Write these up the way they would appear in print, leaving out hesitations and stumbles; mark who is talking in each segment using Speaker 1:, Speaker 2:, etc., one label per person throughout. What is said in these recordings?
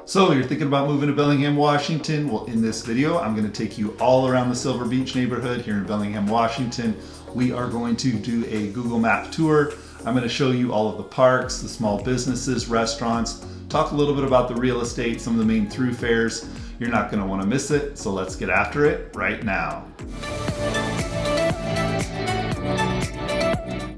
Speaker 1: So you're thinking about moving to Bellingham, Washington? Well, in this video, I'm going to take you all around the Silver Beach neighborhood here in Bellingham, Washington. We are going to do a Google Map tour. I'm going to show you all of the parks, the small businesses, restaurants, talk a little bit about the real estate, some of the main thoroughfares. You're not going to want to miss it, so let's get after it right now.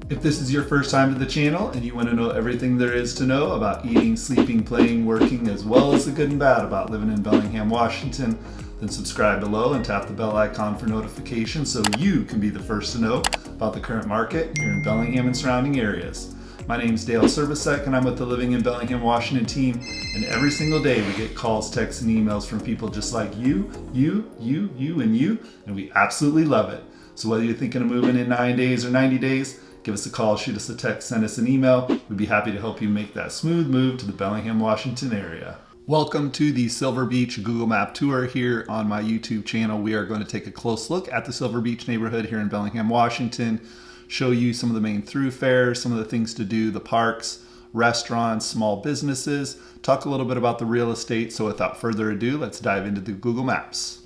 Speaker 1: If this is your first time to the channel and you want to know everything there is to know about eating, sleeping, playing, working, as well as the good and bad about living in Bellingham, Washington, then subscribe below and tap the bell icon for notifications so you can be the first to know about the current market here in Bellingham and surrounding areas. My name is Dale Servicek and I'm with the Living in Bellingham, Washington team, and every single day we get calls, texts, and emails from people just like you, and you, and we absolutely love it. So whether you're thinking of moving in 9 days or 90 days, give us a call, shoot us a text, send us an email. We'd be happy to help you make that smooth move to the Bellingham, Washington area. Welcome to the Silver Beach Google Map tour here on my YouTube channel. We are going to take a close look at the Silver Beach neighborhood here in Bellingham, Washington, show you some of the main thoroughfares, some of the things to do, the parks, restaurants, small businesses, talk a little bit about the real estate. So without further ado, let's dive into the Google Maps.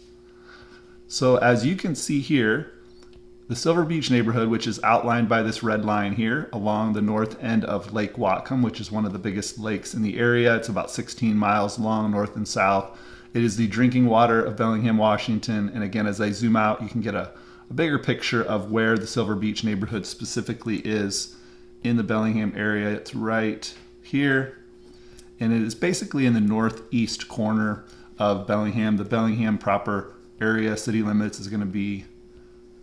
Speaker 1: So as you can see here, the Silver Beach neighborhood, which is outlined by this red line here along the north end of Lake Whatcom, which is one of the biggest lakes in the area. It's about 16 miles long, north and south. It is the drinking water of Bellingham, Washington. And again, as I zoom out, you can get a bigger picture of where the Silver Beach neighborhood specifically is in the Bellingham area. It's right here. And it is basically in the northeast corner of Bellingham. The Bellingham proper area, city limits, is going to be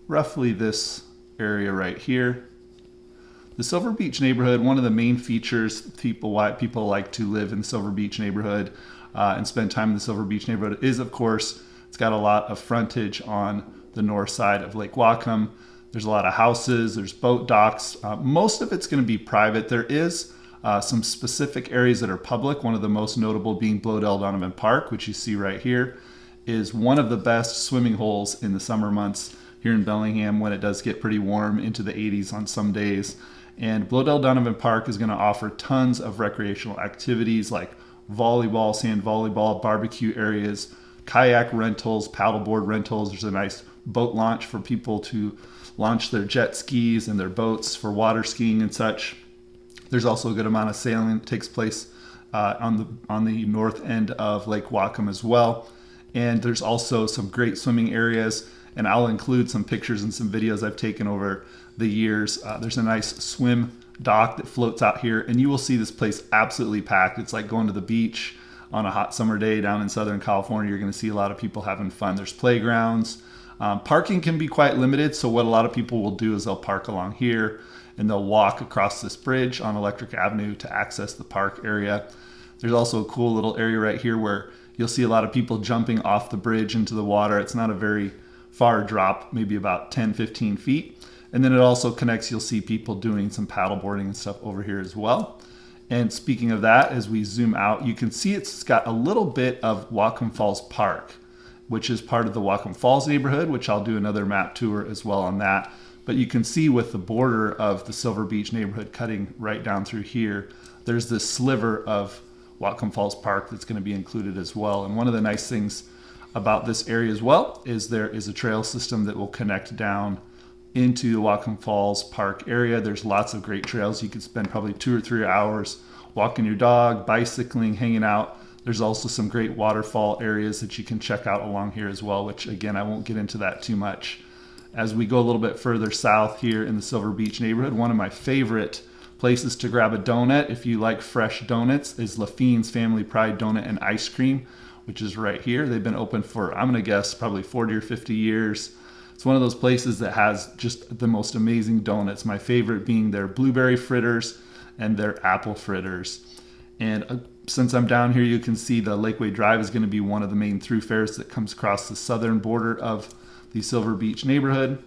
Speaker 1: roughly this area right here. The Silver Beach neighborhood, one of the main features why people like to live in the Silver Beach neighborhood and spend time in the Silver Beach neighborhood is, of course, it's got a lot of frontage on the north side of Lake Whatcom. There's a lot of houses, there's boat docks. Most of it's going to be private. There is some specific areas that are public. One of the most notable being Bloedel Donovan Park, which you see right here, is one of the best swimming holes in the summer months here in Bellingham when it does get pretty warm into the 80s on some days. And Bloedel Donovan Park is going to offer tons of recreational activities like volleyball, sand volleyball, barbecue areas, kayak rentals, paddleboard rentals. There's a nice boat launch for people to launch their jet skis and their boats for water skiing and such. There's also a good amount of sailing that takes place on the north end of Lake Whatcom as well. And there's also some great swimming areas, and I'll include some pictures and some videos I've taken over the years. There's a nice swim dock that floats out here, and you will see this place absolutely packed. It's like going to the beach on a hot summer day down in Southern California. You're going to see a lot of people having fun. There's playgrounds. Parking can be quite limited, so what a lot of people will do is they'll park along here, and they'll walk across this bridge on Electric Avenue to access the park area. There's also a cool little area right here where you'll see a lot of people jumping off the bridge into the water. It's not a very far drop, maybe about 10-15 feet. And then it also connects, you'll see people doing some paddleboarding and stuff over here as well. And speaking of that, as we zoom out, you can see it's got a little bit of Whatcom Falls Park, which is part of the Whatcom Falls neighborhood, which I'll do another map tour as well on that. But you can see with the border of the Silver Beach neighborhood cutting right down through here, there's this sliver of Whatcom Falls Park that's going to be included as well. And one of the nice things about this area as well is there is a trail system that will connect down into the Whatcom Falls Park area. There's lots of great trails. You could spend probably 2 or 3 hours walking your dog, bicycling, hanging out. There's also some great waterfall areas that you can check out along here as well, which again, I won't get into that too much. As we go a little bit further south here in the Silver Beach neighborhood, one of my favorite places to grab a donut, if you like fresh donuts, is Lafeen's Family Pride Donut and Ice Cream, which is right here. They've been open for, I'm going to guess, probably 40 or 50 years. It's one of those places that has just the most amazing donuts. My favorite being their blueberry fritters and their apple fritters. And since I'm down here, you can see the Lakeway Drive is going to be one of the main thoroughfares that comes across the southern border of the Silver Beach neighborhood.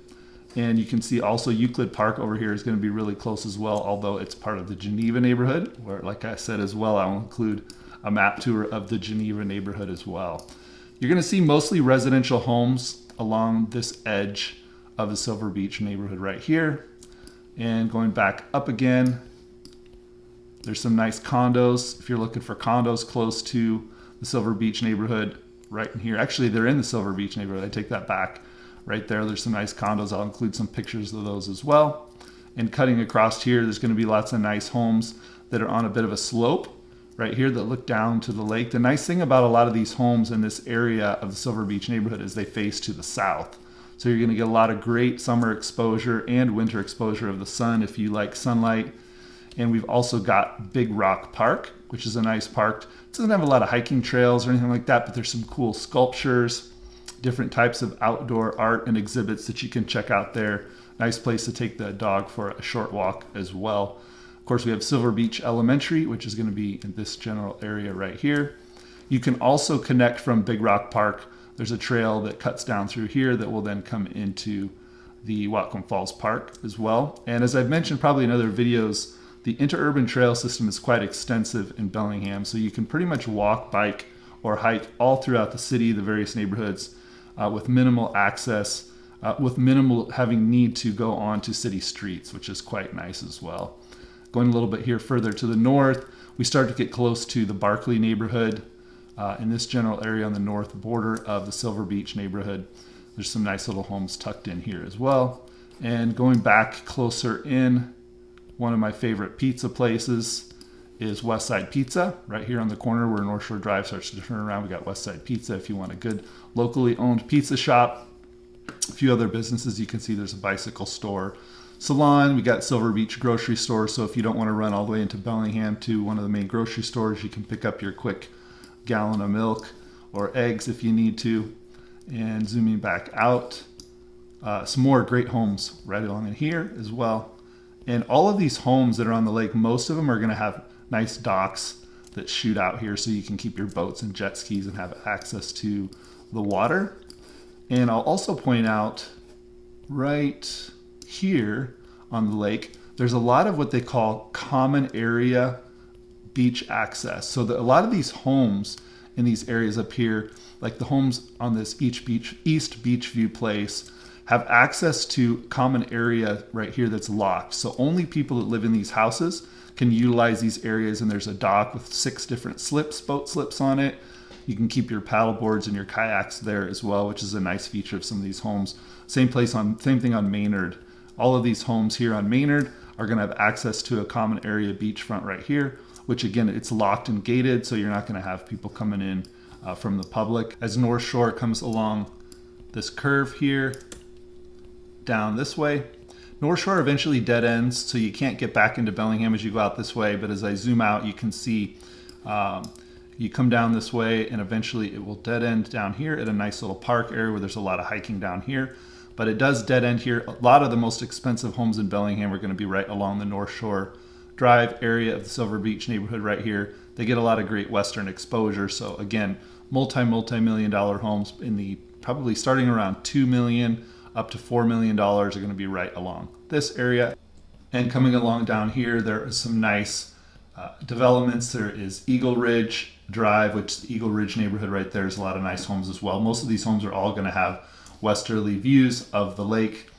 Speaker 1: And you can see also Euclid Park over here is going to be really close as well, although it's part of the Geneva neighborhood, where, like I said as well, I'll include a map tour of the Geneva neighborhood as well. You're going to see mostly residential homes along this edge of the Silver Beach neighborhood right here. And going back up again, there's some nice condos. If you're looking for condos close to the Silver Beach neighborhood right in here. Actually, they're in the Silver Beach neighborhood. I take that back. Right there, there's some nice condos. I'll include some pictures of those as well. And cutting across here, there's going to be lots of nice homes that are on a bit of a slope right here that look down to the lake. The nice thing about a lot of these homes in this area of the Silver Beach neighborhood is they face to the south. So you're going to get a lot of great summer exposure and winter exposure of the sun if you like sunlight. And we've also got Big Rock Park, which is a nice park. It doesn't have a lot of hiking trails or anything like that, but there's some cool sculptures, different types of outdoor art and exhibits that you can check out there. Nice place to take the dog for a short walk as well. Of course, we have Silver Beach Elementary, which is going to be in this general area right here. You can also connect from Big Rock Park. There's a trail that cuts down through here that will then come into the Whatcom Falls Park as well. And as I've mentioned probably in other videos, the interurban trail system is quite extensive in Bellingham. So you can pretty much walk, bike, or hike all throughout the city, the various neighborhoods, with minimal access, with minimal having need to go onto city streets, which is quite nice as well. Going a little bit here further to the north, we start to get close to the Barclay neighborhood. In this general area on the north border of the Silver Beach neighborhood, there's some nice little homes tucked in here as well. And going back closer in, one of my favorite pizza places is Westside Pizza, right here on the corner where North Shore Drive starts to turn around. We got Westside Pizza if you want a good locally owned pizza shop. A few other businesses you can see. There's a bicycle store, salon. We got Silver Beach grocery store. So if you don't want to run all the way into Bellingham to one of the main grocery stores, you can pick up your quick gallon of milk or eggs if you need to. And zooming back out, some more great homes right along in here as well. And all of these homes that are on the lake, most of them are going to have nice docks that shoot out here so you can keep your boats and jet skis and have access to the water. And I'll also point out right here on the lake, there's a lot of what they call common area beach access. So a lot of these homes in these areas up here, like the homes on this East Beach View place, have access to common area right here that's locked. So only people that live in these houses can utilize these areas, and there's a dock with 6 different boat slips on it. You can keep your paddle boards and your kayaks there as well, which is a nice feature of some of these homes. Same thing on Maynard. All of these homes here on Maynard are going to have access to a common area beachfront right here, which again, it's locked and gated, so you're not going to have people coming in from the public. As North Shore comes along this curve here, down this way, North Shore eventually dead ends, so you can't get back into Bellingham as you go out this way, but as I zoom out, you can see you come down this way and eventually it will dead end down here at a nice little park area where there's a lot of hiking down here. But it does dead end here. A lot of the most expensive homes in Bellingham are going to be right along the North Shore Drive area of the Silver Beach neighborhood right here. They get a lot of great western exposure. So again, multi-million dollar homes in the probably starting around $2 million up to $4 million are going to be right along this area. And coming along down here, there are some nice developments. There is Eagle Ridge Drive, which is the Eagle Ridge neighborhood right there. There's a lot of nice homes as well. Most of these homes are all going to have westerly views of the lake.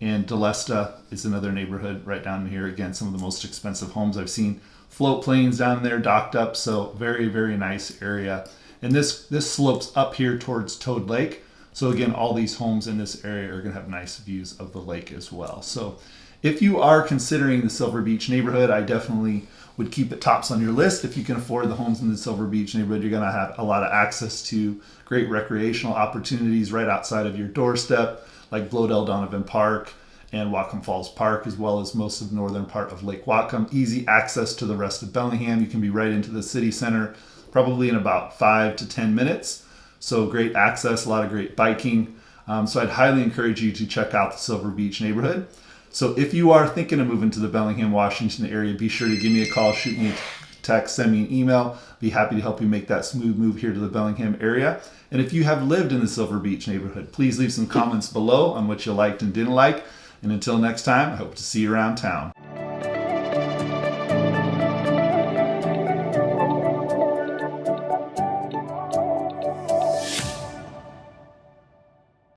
Speaker 1: And Delesta is another neighborhood right down here. Again, some of the most expensive homes I've seen. Float planes down there docked up, so very, very nice area. And this slopes up here towards Toad Lake. So again, all these homes in this area are going to have nice views of the lake as well. So if you are considering the Silver Beach neighborhood, I definitely would keep it tops on your list. If you can afford the homes in the Silver Beach neighborhood, you're going to have a lot of access to great recreational opportunities right outside of your doorstep, like Bloedel Donovan Park and Whatcom Falls Park, as well as most of the northern part of Lake Whatcom. Easy access to the rest of Bellingham. You can be right into the city center, probably in about 5 to 10 minutes. So great access, a lot of great biking. So I'd highly encourage you to check out the Silver Beach neighborhood. So if you are thinking of moving to the Bellingham, Washington area, be sure to give me a call, shoot me a text, send me an email. Be happy to help you make that smooth move here to the Bellingham area. And if you have lived in the Silver Beach neighborhood, please leave some comments below on what you liked and didn't like. And until next time, I hope to see you around town.